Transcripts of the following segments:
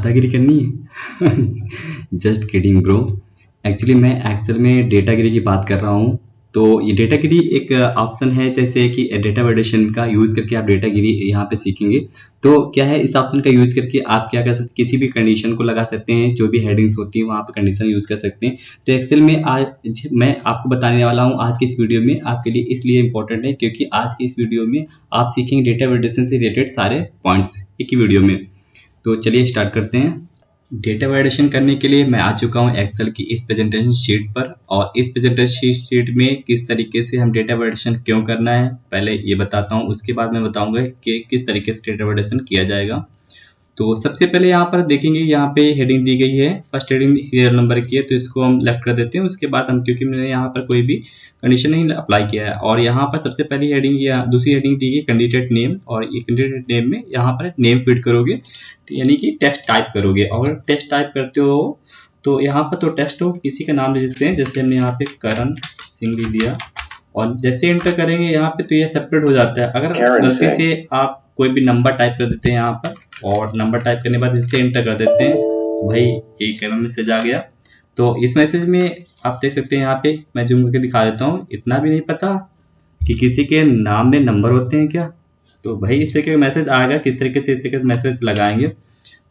दादागिरी करनी है। Just kidding bro. एक्चुअली मैं एक्सेल में डेटागिरी की बात कर रहा हूँ। तो ये डेटागिरी एक ऑप्शन है, जैसे कि डेटा वैलिडेशन का यूज़ करके आप डेटागिरी यहाँ पे सीखेंगे। तो क्या है, इस ऑप्शन का यूज़ करके आप क्या कर सकते, किसी भी कंडीशन को लगा सकते हैं, जो भी हेडिंग्स होती है वहाँ पे कंडीशन यूज़ कर सकते हैं। तो एक्सेल में आज मैं आपको बताने वाला हूँ आज की इस वीडियो में, आपके लिए इसलिए इम्पोर्टेंट है क्योंकि आज की इस वीडियो में आप सीखेंगे डेटा वैलिडेशन से रिलेटेड सारे पॉइंट्स एक ही वीडियो में। तो चलिए स्टार्ट करते हैं। डेटा वैलिडेशन करने के लिए मैं आ चुका हूं एक्सेल की इस प्रेजेंटेशन शीट पर, और इस प्रेजेंटेशन शीट में किस तरीके से हम डेटा वैलिडेशन क्यों करना है पहले ये बताता हूं, उसके बाद मैं बताऊंगा कि किस तरीके से डेटा वैलिडेशन किया जाएगा। तो सबसे पहले यहाँ पर देखेंगे, यहाँ पे हेडिंग दी गई है, फर्स्ट हेडिंग सीरियल नंबर की है, तो इसको हम लेफ्ट कर देते हैं। उसके बाद हम, क्योंकि मैंने यहाँ पर कोई भी कंडीशन नहीं अप्लाई किया है, और यहाँ पर सबसे पहली हेडिंग या दूसरी हेडिंग दी गई कैंडिडेट नेम, और ये कैंडिडेट नेम में यहाँ पर नेम फीड करोगे, यानी कि टेक्स्ट टाइप करोगे। और टेक्स्ट टाइप करते हो तो यहाँ पर तो टेक्स्ट हो किसी का नाम ले सकते हैं, जैसे हमने यहाँ पे करण सिंह लिख दिया, और जैसे एंटर करेंगे यहाँ पे तो ये सेपरेट हो जाता है। अगर गलती से आप कोई भी नंबर टाइप कर देते हैं यहाँ पर, और नंबर टाइप करने के बाद जैसे एंटर कर देते हैं तो भाई एक मैसेज आ गया। तो इस मैसेज में आप देख सकते हैं, यहाँ पे मैं जूम करके दिखा देता हूँ, इतना भी नहीं पता कि किसी के नाम में नंबर होते हैं क्या। तो भाई इस तरीके का मैसेज आएगा, किस तरीके से इस तरीके से मैसेज लगाएंगे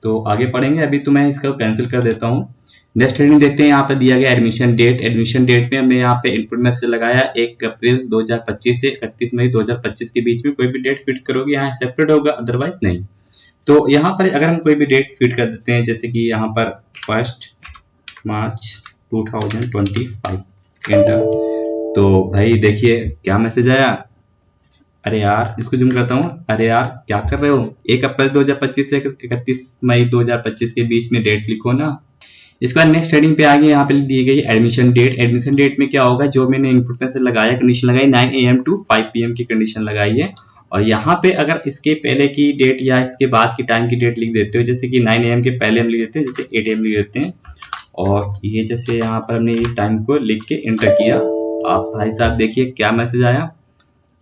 तो आगे पढ़ेंगे। अभी तो मैं इसका कैंसिल कर देता हूँ। नेक्स्ट हेडिंग देखते हैं, यहाँ पे दिया गया एडमिशन डेट। एडमिशन डेट में हमने यहाँ पे इनपुट मैसेज लगाया 1 अप्रैल 2025 से 31 मई 2025 के बीच में कोई भी डेट फिट करोगे यहाँ सेपरेट होगा, अदरवाइज नहीं। तो यहाँ पर अगर हम कोई भी डेट फिट कर देते हैं, जैसे कि यहाँ पर 1 मार्च 2025 एंटर, तो भाई देखिए क्या मैसेज आया। अरे यार इसको जूम करता हूँ, अरे यार क्या कर रहे हो, 1 अप्रैल 2025 से 31 मई 2025 के बीच में डेट लिखो ना। इसके बाद नेक्स्ट हेडिंग पे आगे यहाँ पे दी गई एडमिशन डेट। एडमिशन डेट में क्या होगा, जो मैंने इनपुट में से लगाया कंडीशन लगाई 9 AM to 5 PM की कंडीशन लगाई है, और यहाँ पे अगर इसके पहले की डेट या इसके बाद की टाइम की डेट लिख देते हो, जैसे कि 9 AM के पहले हम लिख देते हैं, जैसे 8 AM लिख देते हैं, और ये जैसे यहाँ पर हमने ये टाइम को लिख के एंटर किया। आप भाई साहब देखिए क्या मैसेज आया,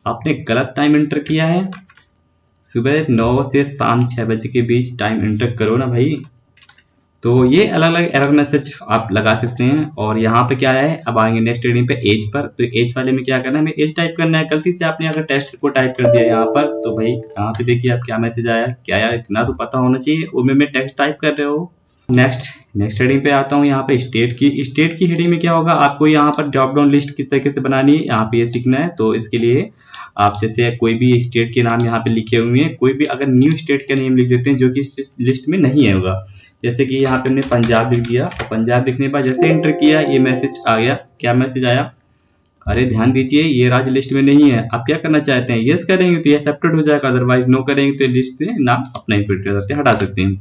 आपने गलत टाइम एंटर किया है, सुबह 9 से शाम 6 बजे के बीच टाइम एंटर करो ना भाई। तो ये अलग अलग एरर मैसेज आप लगा सकते हैं। और यहाँ पे क्या है, अब आएंगे नेक्स्ट हेडिंग पे एज पर। तो एज वाले में क्या करना है, हमें एज टाइप करना है। गलती से आपने अगर टेस्ट को टाइप कर दिया यहाँ पर, तो भाई यहाँ पे देखिए आप क्या मैसेज आया, क्या यार इतना तो पता होना चाहिए, उनमें में टेक्स्ट टाइप कर रहे हो। नेक्स्ट हेडिंग पे आता हूँ, यहाँ पे स्टेट की हेडिंग में क्या होगा, आपको यहाँ पर ड्रॉप डाउन लिस्ट किस तरीके से बनानी है यहाँ पे ये सीखना है। तो इसके लिए आप जैसे कोई भी स्टेट के नाम यहाँ पे लिखे हुए हैं, कोई भी अगर न्यू स्टेट का नेम लिख देते हैं जो कि लिस्ट में नहीं है होगा, जैसे कि यहाँ पे हमने पंजाब लिख दिया, और पंजाब लिखने के बाद जैसे एंटर किया ये मैसेज आ गया। क्या मैसेज आया, अरे ध्यान दीजिए ये राज्य लिस्ट में नहीं है। आप क्या करना चाहते हैं, यस करेंगे तो ये एक्सेप्टेड हो जाएगा, अदरवाइज नो करेंगे तो लिस्ट से नाम अपना ही फिट कर सकते हैं, हटा सकते हैं।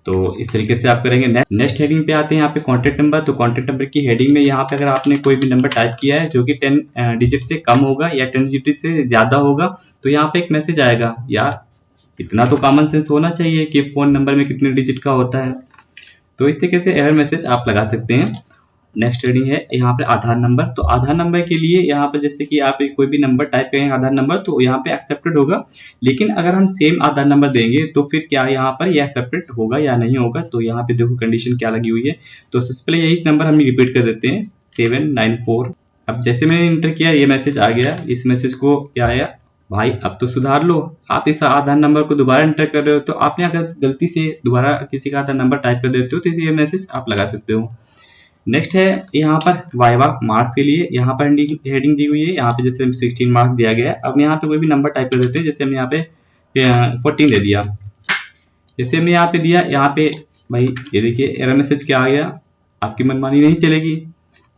तो इस तरीके से आप करेंगे। नेक्स्ट हेडिंग पे आते हैं, यहाँ पे कॉन्टैक्ट नंबर। तो कॉन्टैक्ट नंबर की हेडिंग में यहाँ पे अगर आपने कोई भी नंबर टाइप किया है जो कि 10 डिजिट से कम होगा या 10 डिजिट से ज्यादा होगा, तो यहाँ पे एक मैसेज आएगा। यार इतना तो कॉमन सेंस होना चाहिए कि फोन नंबर में कितने डिजिट का होता है। तो इस तरीके से एरर मैसेज आप लगा सकते हैं। नेक्स्ट हेडिंग है यहाँ पे आधार नंबर। तो आधार नंबर के लिए यहाँ पे जैसे कि आप कोई भी नंबर टाइप करेंगे आधार नंबर, तो यहाँ पे एक्सेप्टेड होगा। लेकिन अगर हम सेम आधार नंबर देंगे तो फिर क्या यहाँ पर ये एक्सेप्टेड होगा या नहीं होगा। तो यहाँ पे देखो कंडीशन क्या लगी हुई है। तो सबसे पहले यही नंबर हम रिपीट कर देते हैं 794। अब जैसे मैंने इंटर किया ये मैसेज आ गया। इस मैसेज को क्या आया, भाई अब तो सुधार लो, आप इस आधार नंबर को दोबारा एंटर कर रहे हो। तो आपने अगर गलती से दोबारा किसी का आधार नंबर टाइप कर देते हो तो ये मैसेज आप लगा सकते हो। नेक्स्ट है यहाँ पर वाइवा मार्क्स के लिए, यहाँ पर हेडिंग दी हुई है। यहाँ पे जैसे 16 मार्क्स दिया गया है। अब यहाँ पे कोई भी नंबर टाइप कर देते हैं, जैसे हमने यहाँ पे 14 दे दिया, जैसे हमने यहाँ पे दिया। यहाँ पे भाई ये देखिए एरर मैसेज क्या आ गया, आपकी मनमानी नहीं चलेगी,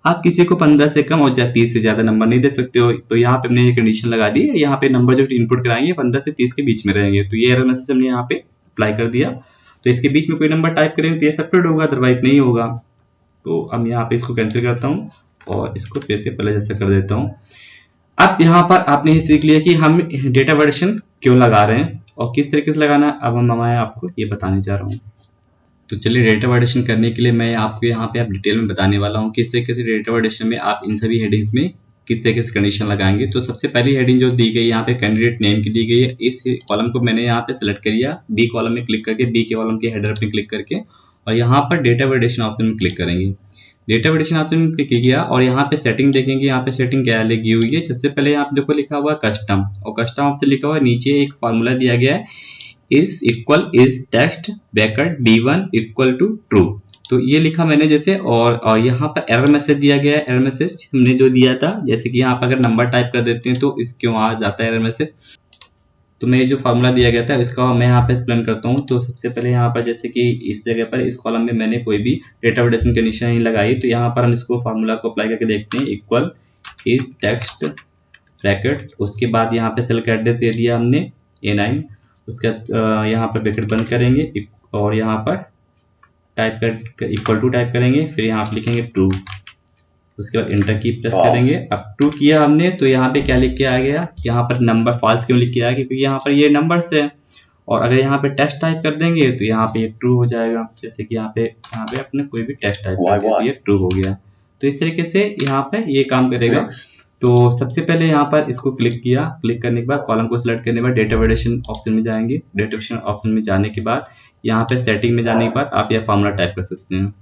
आप किसी को 15 से कम और 30 से ज्यादा नंबर नहीं दे सकते हो। तो यहाँ पे हमने ये कंडीशन लगा दी है, यहाँ पे नंबर जो इनपुट कराएंगे 15 से 30 के बीच में रहेंगे। तो ये एरर मैसेज हमने यहाँ पे अप्लाई कर दिया। तो इसके बीच में कोई नंबर टाइप करेंगे तो ये एक्सेप्टेड होगा, अदरवाइज नहीं होगा। तो अब यहाँ पे इसको कैंसिल करता हूँ और इसको फिर से पहले जैसा कर देता हूँ। अब यहाँ पर आपने ये सीख लिया कि हम डेटा वैलिडेशन क्यों लगा रहे हैं और किस तरीके से लगाना है। अब मैं आपको ये बताने जा रहा हूँ। तो चलिए डेटा वैलिडेशन करने के लिए मैं आपको यहाँ पे आप डिटेल में बताने वाला हूँ किस तरीके से डेटा वैलिडेशन में आप इन सभी हेडिंग्स में किस तरीके से कंडीशन लगाएंगे। तो सबसे पहली हेडिंग जो दी गई यहाँ पे कैंडिडेट नेम की दी गई है, इस कॉलम को मैंने यहाँ पे सिलेक्ट कर लिया, बी कॉलम में क्लिक करके, बी के कॉलम के हेडर पे क्लिक करके, और यहाँ पर डेटा वैलिडेशन ऑप्शन में क्लिक करेंगे। डेटा वैलिडेशन ऑप्शन में क्लिक किया और यहाँ पे सेटिंग देखेंगे, यहाँ पे सेटिंग क्या लगी हुई है। सबसे पहले यहाँ पे देखो लिखा हुआ है कस्टम, और कस्टम ऑप्शन लिखा हुआ है, नीचे एक फार्मूला दिया गया है, is equal is text bracket b1 equal to true. तो ये लिखा मैंने जैसे, और यहाँ पर एरर मैसेज दिया गया है। एरर मैसेज हमने जो दिया था, जैसे कि यहाँ पर अगर नंबर टाइप कर देते हैं तो इस क्यों आ जाता है एरर मैसेज। तो मैं ये जो फार्मूला दिया गया था इसका मैं यहाँ पे एक्सप्लेन करता हूँ। तो सबसे पहले यहाँ पर जैसे कि इस जगह पर इस कॉलम में मैंने कोई भी डेटा वैलिडेशन कंडीशन नहीं लगाई, तो यहाँ पर हम इसको फार्मूला को अप्लाई करके देखते हैं। इक्वल इज टेक्स्ट ब्रैकेट, उसके बाद यहाँ पे सेल एड्रेस दे दिया हमने A9, उसके बाद यहाँ पर ब्रैकेट बंद करेंगे और यहाँ पर टाइप कर इक्वल टू टाइप करेंगे, फिर यहाँ पे लिखेंगे ट्रू, उसके बाद इंटर की प्रेस करेंगे। अब ट्रू किया हमने, तो यहाँ पे क्या लिख के आ गया, यहाँ पर नंबर फॉल्स क्यों लिख के आ गया, क्योंकि यहाँ पर ये नंबर्स है। और अगर यहाँ पे टेस्ट टाइप कर देंगे तो यहाँ पे ये ट्रू हो जाएगा। जैसे कि यहाँ पे अपने कोई भी टेस्ट टाइप कर दिया तो ये ट्रू हो गया। तो इस तरीके से यहाँ पे ये काम करेगा। तो सबसे पहले यहाँ पर इसको क्लिक किया, क्लिक करने के बाद कॉलम को सिलेक्ट करने के बाद डेटा वैलिडेशन ऑप्शन में जाएंगे। डेटा वैलिडेशन ऑप्शन में जाने के बाद यहाँ पे सेटिंग में जाने के बाद आप यह फार्मूला टाइप कर सकते हैं,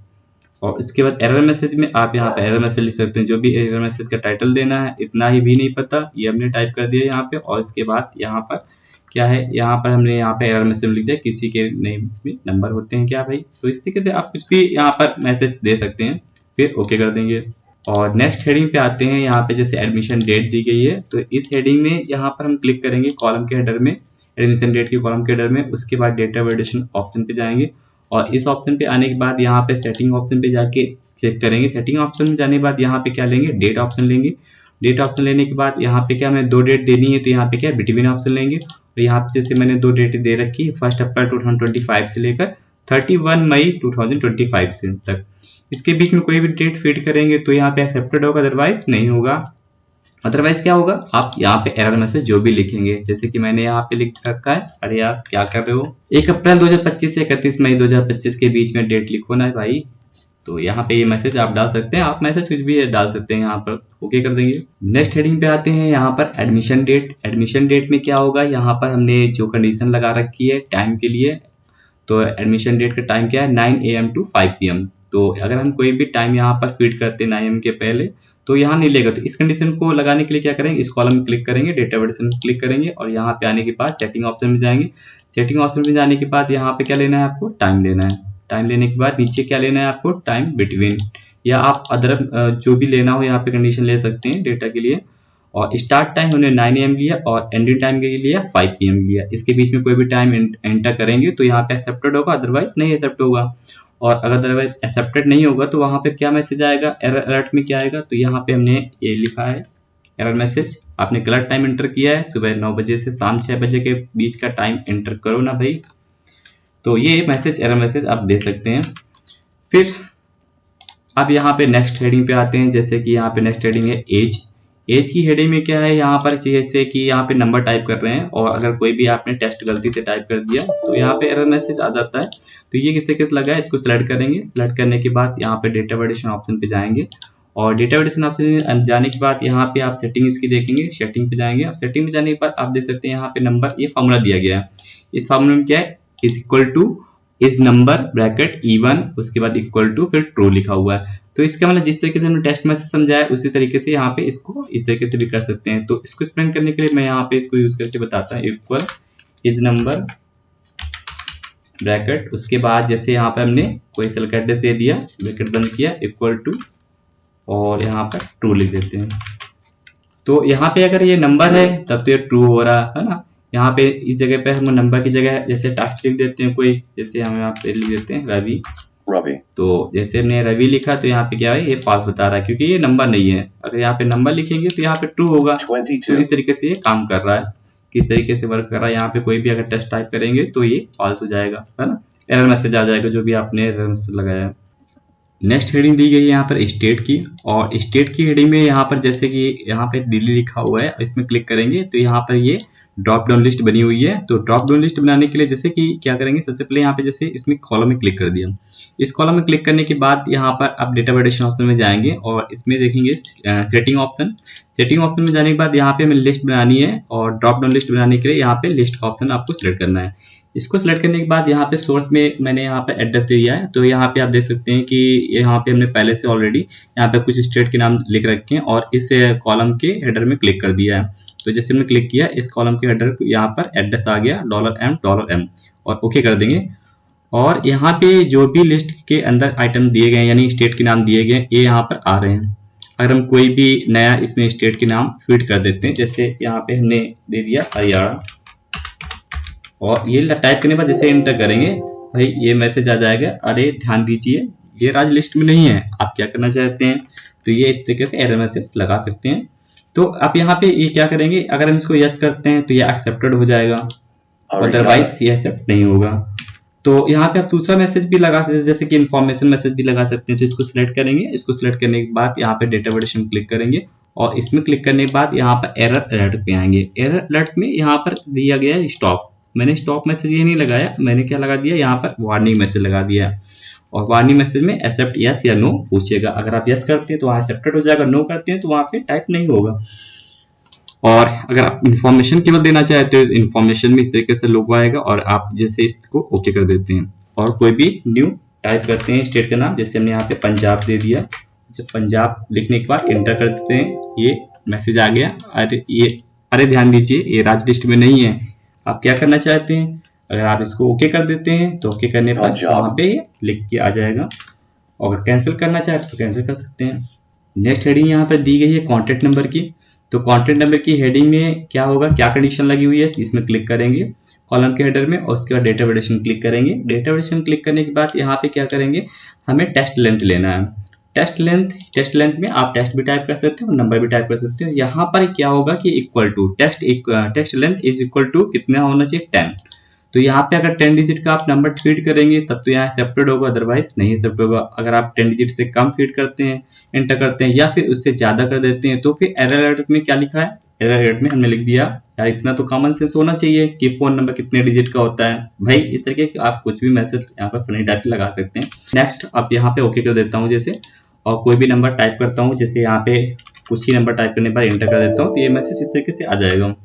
और इसके बाद एरर मैसेज में आप यहाँ पे एरर मैसेज लिख सकते हैं। जो भी एरर मैसेज का टाइटल देना है, इतना ही भी नहीं पता, ये हमने टाइप कर दिया यहाँ पे। और इसके बाद यहाँ पर क्या है, यहाँ पर हमने यहाँ पे एरर मैसेज लिख दिया, किसी के नेम में नंबर होते हैं क्या भाई। तो इस तरीके से आप कुछ भी यहाँ पर मैसेज दे सकते हैं, फिर ओके कर देंगे। और नेक्स्ट हेडिंग पे आते हैं। यहाँ पे जैसे एडमिशन डेट दी गई है, तो इस हेडिंग में यहाँ पर हम क्लिक करेंगे कॉलम के हेडर में, एडमिशन डेट के कॉलम के हेडर में। उसके बाद डेटा वैलिडेशन ऑप्शन पे जाएंगे, और इस ऑप्शन पे आने के बाद यहाँ पे सेटिंग ऑप्शन पे जाके चेक करेंगे। सेटिंग ऑप्शन में जाने के बाद यहाँ पे क्या लेंगे, डेट ऑप्शन लेंगे। डेट ऑप्शन लेने के बाद यहाँ पे क्या हमें 2 डेट देनी है, तो यहाँ पे क्या बिटवीन ऑप्शन लेंगे। तो यहाँ पे जैसे मैंने 2 डेट दे रखी है, 1 अप्रैल 2025 से लेकर 31 मई 2025 से तक। इसके बीच में कोई भी डेट फीड करेंगे तो यहाँ पे एक्सेप्टेड होगा, अदरवाइज नहीं होगा। अदरवाइज क्या होगा, आप यहाँ पे एरर मैसेज जो भी लिखेंगे, जैसे कि मैंने यहाँ पे लिख रखा है, अरे यार क्या कर रहे हो, 1 अप्रैल 2025 से 31 मई 2025 के बीच में डेट लिखो ना भाई। तो यहाँ पे ये मैसेज आप डाल सकते हैं, आप मैसेज कुछ भी डाल सकते हैं, यहाँ पर ओके कर देंगे। नेक्स्ट हेडिंग पे आते हैं। यहाँ पर एडमिशन डेट। एडमिशन डेट में क्या होगा, यहाँ पर हमने जो कंडीशन लगा रखी है टाइम के लिए, तो एडमिशन डेट का टाइम क्या है, 9 AM to 5 PM। तो अगर हम कोई भी टाइम यहाँ पर फीड करते हैं 9 AM के पहले, तो यहाँ नहीं लेगा। तो इस कंडीशन को लगाने के लिए क्या करेंगे, इस कॉलम में क्लिक करेंगे, डेटा वैलिडेशन में क्लिक करेंगे, और यहाँ पे आने के बाद सेटिंग ऑप्शन में जाएंगे। सेटिंग ऑप्शन में जाने के बाद यहाँ पे क्या लेना है, आपको टाइम लेना है। टाइम लेने के बाद नीचे क्या लेना है आपको, टाइम बिटवीन, या आप अदर जो भी लेना हो यहाँ पे कंडीशन ले सकते हैं डेटा के लिए। और स्टार्ट टाइम हमने 9 AM लिया और एंडिंग टाइम के लिए 5 PM लिया। इसके बीच में कोई भी टाइम एंटर करेंगे तो यहाँ पे एक्सेप्टेड होगा, अदरवाइज नहीं एक्सेप्ट होगा। और अगर अदरवाइज एक्सेप्टेड नहीं होगा तो वहाँ पे क्या मैसेज आएगा, एरर अलर्ट में क्या आएगा, तो यहाँ पे हमने ये लिखा है एरर मैसेज, आपने गलत टाइम एंटर किया है, सुबह 9 बजे से शाम 6 बजे के बीच का टाइम एंटर करो ना भाई। तो ये मैसेज एरर मैसेज आप दे सकते हैं। फिर अब यहाँ पे नेक्स्ट हेडिंग पे आते हैं। जैसे कि यहाँ पे नेक्स्ट हेडिंग है एज। एज की हेडिंग में क्या है, यहाँ पर जैसे कि यहाँ पे नंबर टाइप कर रहे हैं, और अगर कोई भी आपने टेस्ट गलती से टाइप कर दिया तो यहाँ पे एरर मैसेज आ जाता है। तो ये किस तरीके से लगा है, इसको सिलेक्ट करेंगे। सिलेक्ट करने के बाद यहाँ पे डेटा वैलिडेशन ऑप्शन पे जाएंगे, और डेटा वैलिडेशन ऑप्शन में जाने के बाद यहाँ पे आप सेटिंग इसकी देखेंगे। सेटिंग पे जाएंगे, और सेटिंग में जाने के बाद आप देख सकते हैं यहाँ पे नंबर, ये फार्मूला दिया गया है। इस फार्मूला में क्या है, is equal two is number bracket E1, उसके बाद इक्वल टू फिर ट्रू लिखा हुआ है। तो इसका मतलब जिस तरीके से हमने टेस्ट मैसेज समझाया उसी तरीके से यहाँ पे इसको इस तरीके से भी कर सकते हैं। तो इसको एक्सप्लेन करने के लिए मैं यहाँ पे इसको यूज करके बताता हूँ। इक्वल इज नंबर ब्रैकेट, उसके बाद जैसे यहाँ पे हमने कोई सेल का एड्रेस दे दिया, ब्रैकेट बंद किया, इक्वल टू, और यहाँ पर ट्रू लिख देते हैं। तो यहाँ पे अगर ये नंबर है तब तो ये ट्रू हो रहा है ना। यहाँ पे इस जगह पे हम नंबर की जगह जैसे टास्क लिख देते हैं कोई, जैसे हम यहाँ पे लिख देते हैं रवि। तो जैसे हमने रवि लिखा तो यहाँ पे क्या है, ये फॉल्स बता रहा है क्योंकि ये नंबर नहीं है। अगर यहाँ पे नंबर लिखेंगे तो यहाँ पे ट्रू होगा। तो इस तरीके से ये काम कर रहा है, किस तरीके से वर्क कर रहा है। यहाँ पे कोई भी अगर टेस्ट टाइप करेंगे तो ये फॉल्स हो जाएगा, है ना, एरर मैसेज आ जाएगा जो भी आपने एरर मैसेज लगाया है। नेक्स्ट हेडिंग दी गई है यहाँ पर स्टेट की, और स्टेट की हेडिंग में यहाँ पर जैसे कि यहाँ पे दिल्ली लिखा हुआ है, इसमें क्लिक करेंगे तो यहाँ पर ये ड्रॉप डाउन लिस्ट बनी हुई है। तो ड्रॉप डाउन लिस्ट बनाने के लिए जैसे कि क्या करेंगे, सबसे पहले यहाँ पे जैसे इसमें कॉलम में क्लिक कर दिया। इस कॉलम में क्लिक करने के बाद यहाँ पर आप डेटा वैलिडेशन ऑप्शन में जाएंगे और इसमें देखेंगे सेटिंग ऑप्शन। सेटिंग ऑप्शन में जाने के बाद यहाँ पे हमें लिस्ट बनानी है, और ड्रॉप डाउन लिस्ट बनाने के लिए यहाँ पे लिस्ट का ऑप्शन आपको सिलेक्ट करना है। इसको सिलेक्ट करने के बाद यहाँ पे सोर्स में मैंने यहाँ पे एड्रेस दे दिया है। तो यहाँ पे आप देख सकते हैं कि यहाँ पे हमने पहले से ऑलरेडी यहाँ पे कुछ स्टेट के नाम लिख रखे हैं और इस कॉलम के हेडर में क्लिक कर दिया है। तो जैसे हमने क्लिक किया, इस कॉलम के हेडर यहाँ पर एड्रेस आ गया $M और ओके कर देंगे। और यहाँ पे जो भी लिस्ट के अंदर आइटम दिए गए यानी स्टेट के नाम दिए गए ये यहाँ पर आ रहे हैं। अगर हम कोई भी नया इसमें स्टेट के नाम फीड कर देते हैं, जैसे यहाँ पे हमने दे दिया हरियाणा, और ये टाइप करने के बाद जैसे एंटर करेंगे भाई ये मैसेज आ जाएगा, अरे ध्यान दीजिए ये राज्य लिस्ट में नहीं है, आप क्या करना चाहते हैं। तो ये इस तरीके से एरर मैसेज लगा सकते हैं। तो आप यहाँ पे ये क्या करेंगे, अगर हम इसको यस करते हैं तो ये एक्सेप्टेड हो जाएगा, अदरवाइज ये एक्सेप्ट नहीं होगा। तो यहाँ पे आप दूसरा मैसेज भी लगा सकते हैं, जैसे कि इन्फॉर्मेशन मैसेज भी लगा सकते हैं। तो इसको सिलेक्ट करेंगे, इसको सिलेक्ट करने के बाद यहाँ पे डेटा वैलिडेशन क्लिक करेंगे, और इसमें क्लिक करने के बाद यहाँ पर एरर अलर्ट पे आएंगे। एरर अलर्ट में यहाँ पर दिया गया है स्टॉप। मैंने स्टॉप मैसेज ये नहीं लगाया, मैंने क्या लगा दिया, यहाँ पर वार्निंग मैसेज लगा दिया है। और वार्निंग मैसेज में एक्सेप्ट यस या नो पूछेगा। अगर आप यस करते हैं तो वहाँ एक्सेप्टेड हो जाएगा, नो करते हैं तो वहाँ पे टाइप नहीं होगा। और अगर आप इन्फॉर्मेशन केवल देना चाहते हो, इन्फॉर्मेशन में इस तरीके से लोगो आएगा और आप जैसे इसको ओके कर देते हैं। और कोई भी न्यू टाइप करते हैं स्टेट का नाम, जैसे हमने यहाँ पे पंजाब दे दिया। जब पंजाब लिखने के बाद एंटर कर देते हैं, ये मैसेज आ गया, अरे ध्यान दीजिए ये राज्य लिस्ट में नहीं है, आप क्या करना चाहते हैं। अगर आप इसको ओके कर देते हैं तो ओके करने पर वहाँ पे लिख के आ जाएगा, और अगर कैंसिल करना चाहते तो कैंसिल कर सकते हैं। नेक्स्ट हेडिंग यहाँ पर दी गई है कॉन्टैक्ट नंबर की। तो कॉन्टैक्ट नंबर की हेडिंग में क्या होगा, क्या कंडीशन लगी हुई है, इसमें क्लिक करेंगे कॉलम के हेडर में, और उसके बाद डेटा वैलिडेशन क्लिक करेंगे। डेटा वैलिडेशन क्लिक करने के बाद यहाँ पे क्या करेंगे, हमें टेस्ट लेंथ लेना है। टेस्ट लेंथ में आप टेस्ट भी टाइप कर सकते हो, नंबर भी टाइप कर सकते हो। यहाँ पर क्या होगा कि equal to test length is equal to कितना होना चाहिए, 10। तो यहाँ पे अगर 10 डिजिट का आप नंबर फीड करेंगे तब तो यहाँ एक्सेप्टेड होगा, अदरवाइज नहीं एक्सेप्ट होगा। अगर आप 10 डिजिट से कम फीड करते हैं, एंटर करते हैं, या फिर उससे ज्यादा कर देते हैं, तो फिर एरर अलर्ट में क्या लिखा है, एरर अलर्ट में हमने लिख दिया, यार इतना तो कॉमन सेंस होना चाहिए कि फोन नंबर कितने डिजिट का होता है। भाई इस तरीके से आप कुछ भी मैसेज यहाँ पर फनी टाइप लगा सकते हैं। नेक्स्ट अब यहाँ पे ओके कर देता हूँ जैसे, और कोई भी नंबर टाइप करता हूँ, जैसे यहाँ पे कुछ ही नंबर टाइप करने पर एंटर कर देता हूँ, तो ये मैसेज इस तरीके से आ जाएगा।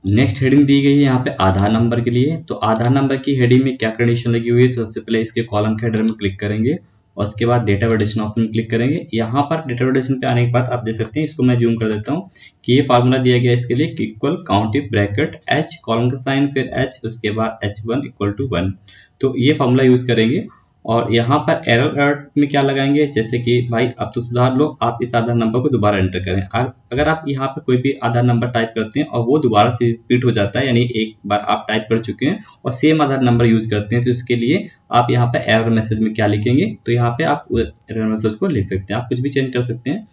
नेक्स्ट हेडिंग दी गई है यहाँ पे आधार नंबर के लिए। तो आधार नंबर की हेडिंग में क्या कंडीशन लगी हुई है, तो सबसे पहले इसके कॉलम के हेडर में क्लिक करेंगे, और उसके बाद डेटा वैलिडेशन ऑप्शन में क्लिक करेंगे। यहाँ पर डेटा वैलिडेशन पे आने के बाद आप देख सकते हैं, इसको मैं जूम कर देता हूँ कि ये फार्मूला दिया गया है इसके लिए, इक्वल काउंटिव ब्रैकेट H कॉलम का साइन, फिर H, उसके बाद H1 इक्वल टू 1। तो ये फार्मूला यूज करेंगे। और यहाँ पर एरर अलर्ट में क्या लगाएंगे, जैसे कि भाई अब तो सुधार लो, आप इस आधार नंबर को दोबारा एंटर करें। अगर आप यहाँ पर कोई भी आधार नंबर टाइप करते हैं और वो दोबारा से रिपीट हो जाता है, यानी एक बार आप टाइप कर चुके हैं और सेम आधार नंबर यूज करते हैं, तो इसके लिए आप यहाँ पे एरर मैसेज में क्या लिखेंगे, तो यहाँ पे आप एरर मैसेज को लिख सकते हैं, आप कुछ भी चेंज कर सकते हैं।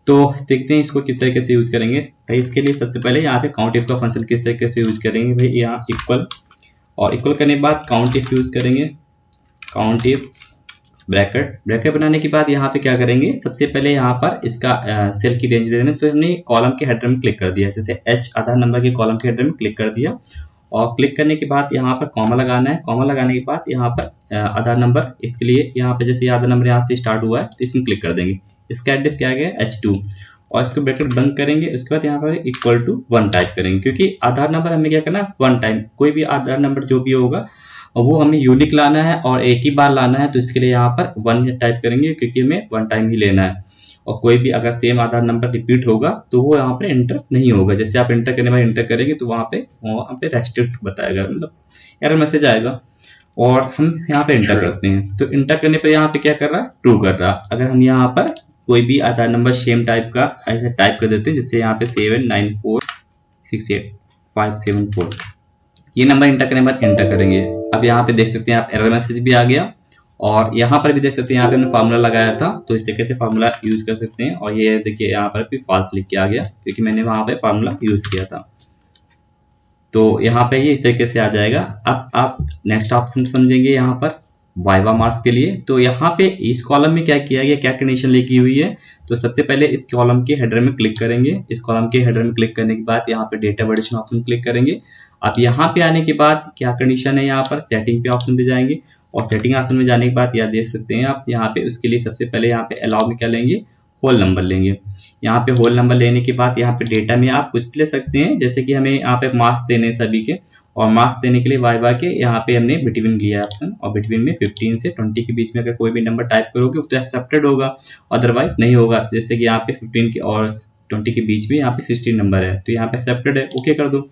तो देखते हैं इसको किस तरीके से यूज करेंगे। भाई इसके लिए सबसे पहले यहाँ पे काउंट इफ का फंक्शन किस तरीके से यूज करेंगे, भाई यहाँ इक्वल, और इक्वल करने के बाद काउंट इफ यूज करेंगे, काउंट इफ ब्रैकेट बनाने के बाद यहाँ पे क्या करेंगे, सबसे पहले यहाँ पर इसका सेल की रेंज दे देना। तो हमने कॉलम के हेडर में क्लिक कर दिया, जैसे H आधार नंबर के कॉलम के हेडर में क्लिक कर दिया, और क्लिक करने के बाद यहाँ पर कॉमा लगाना है। कॉमा लगाने के बाद यहाँ पर आधार नंबर, इसके लिए यहाँ पे जैसे आधार नंबर यहाँ से स्टार्ट हुआ है तो इसमें क्लिक कर देंगे। इसका एड्रेस क्या गया, H2, और इसको ब्रैकेट बंद करेंगे। उसके बाद यहाँ पर इक्वल टू 1 टाइप करेंगे, क्योंकि आधार नंबर हमें क्या करना है, 1 टाइम, कोई भी आधार नंबर जो भी होगा और वो हमें यूनिक लाना है और एक ही बार लाना है। तो इसके लिए यहाँ पर 1 टाइप करेंगे, क्योंकि हमें 1 टाइम ही लेना है। और कोई भी अगर सेम आधार नंबर रिपीट होगा तो वो यहाँ पर एंटर नहीं होगा। जैसे आप एंटर करने में एंटर करेंगे तो वहाँ पे रेस्ट्रिक्ट बताएगा, मतलब एरर मैसेज आएगा। और हम यहाँ पे एंटर करते हैं, तो एंटर करने पर यहाँ पे क्या कर रहा है, ट्रू कर रहा। अगर हम यहाँ पर कोई भी आधार नंबर सेम टाइप का ऐसे टाइप कर देते हैं, जैसे यहाँ पे 79468574, ये नंबर एंटर करने के बाद एंटर करेंगे। अब यहाँ पे देख सकते हैं आप एरर मैसेज भी आ गया, और यहाँ पर भी देख सकते हैं, यहाँ पे हमने फार्मूला लगाया था तो इस तरीके से फार्मूला यूज कर सकते हैं। और ये देखिए यहाँ पर भी फॉल्स लिख के आ गया, क्योंकि मैंने वहां पे फार्मूला यूज किया था। तो यहाँ पे ये इस तरीके से आ जाएगा। अब आप नेक्स्ट ऑप्शन समझेंगे यहाँ पर, वाइवा मार्क्स के लिए। तो यहाँ पे इस कॉलम में क्या किया गया, क्या कंडीशन लिखी हुई है, तो सबसे पहले इस कॉलम के हेडर में क्लिक करेंगे। इस कॉलम के हेडर में क्लिक करने के बाद यहाँ पे डेटा वैलिडेशन ऑप्शन क्लिक करेंगे। अब यहाँ पे आने के बाद क्या कंडीशन है, यहाँ पर सेटिंग पे ऑप्शन पे जाएंगे और सेटिंग ऑप्शन में जाने के बाद यहाँ देख सकते हैं आप, यहाँ पे उसके लिए सबसे पहले यहाँ पे अलाउ में क्या लेंगे, होल नंबर लेंगे। यहाँ पे होल नंबर लेने के बाद यहाँ पे डेटा में आप कुछ भी ले सकते हैं, जैसे कि हमें यहाँ पे मार्क्स देने हैं सभी के, और मार्क्स देने के लिए वाइवा के यहाँ पे हमने बिटवीन लिया ऑप्शन, और बिटवीन में 15 से 20 के बीच में अगर कोई भी नंबर टाइप करोगे तो एक्सेप्टेड होगा, अदरवाइज नहीं होगा। जैसे कि यहाँ पे 15 के और 20 के बीच में यहाँ पे 16 नंबर है तो यहाँ पे एक्सेप्टेड है, ओके कर दो।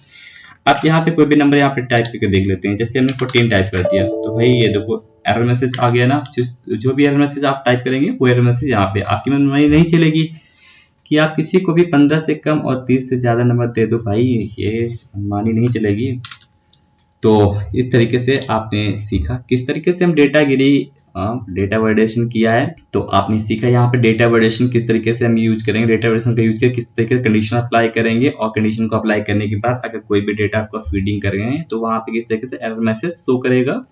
अब यहाँ पे कोई भी नंबर यहाँ पे टाइप करके देख लेते हैं, जैसे हमने 14 टाइप कर दिया तो भाई ये देखो एरर मैसेज आ गया ना। जो भी एरर मैसेज आप टाइप करेंगे वो एरर मैसेज यहाँ पे आपकी मनमानी नहीं चलेगी कि आप किसी को भी 15 से कम और 30 से ज्यादा नंबर दे दो, भाई ये मनमानी नहीं चलेगी। तो इस तरीके से आपने सीखा किस तरीके से हम डेटा वैलिडेशन किया है। तो आपने सीखा यहाँ पे डेटा वैलिडेशन किस तरीके से हम यूज करेंगे, डेटा वैलिडेशन का यूज करके किस तरीके से कंडीशन अप्लाई करेंगे, और कंडीशन को अप्लाई करने के बाद अगर कोई भी डेटा आपको फीडिंग कर रहे हैं तो वहाँ पे किस तरीके से एरर मैसेज शो करेगा,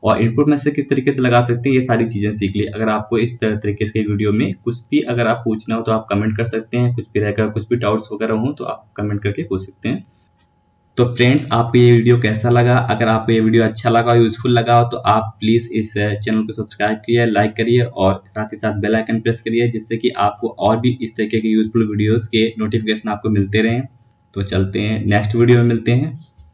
और इनपुट मैसेज किस तरीके से लगा सकते हैं, ये सारी चीजें सीख ली। अगर आपको इस तरीके से वीडियो में कुछ भी अगर आप पूछना हो तो आप कमेंट कर सकते हैं, कुछ भी रहेगा, कुछ भी डाउट्स वगैरह हो तो आप कमेंट करके पूछ सकते हैं। तो फ्रेंड्स आपको ये वीडियो कैसा लगा, अगर आपको ये वीडियो अच्छा लगा और यूजफुल लगा हो तो आप प्लीज़ इस चैनल को सब्सक्राइब करिए, लाइक करिए और साथ ही साथ बेल आइकन प्रेस करिए, जिससे कि आपको और भी इस तरीके के यूजफुल वीडियोस के नोटिफिकेशन आपको मिलते रहें। तो चलते हैं नेक्स्ट वीडियो में मिलते हैं।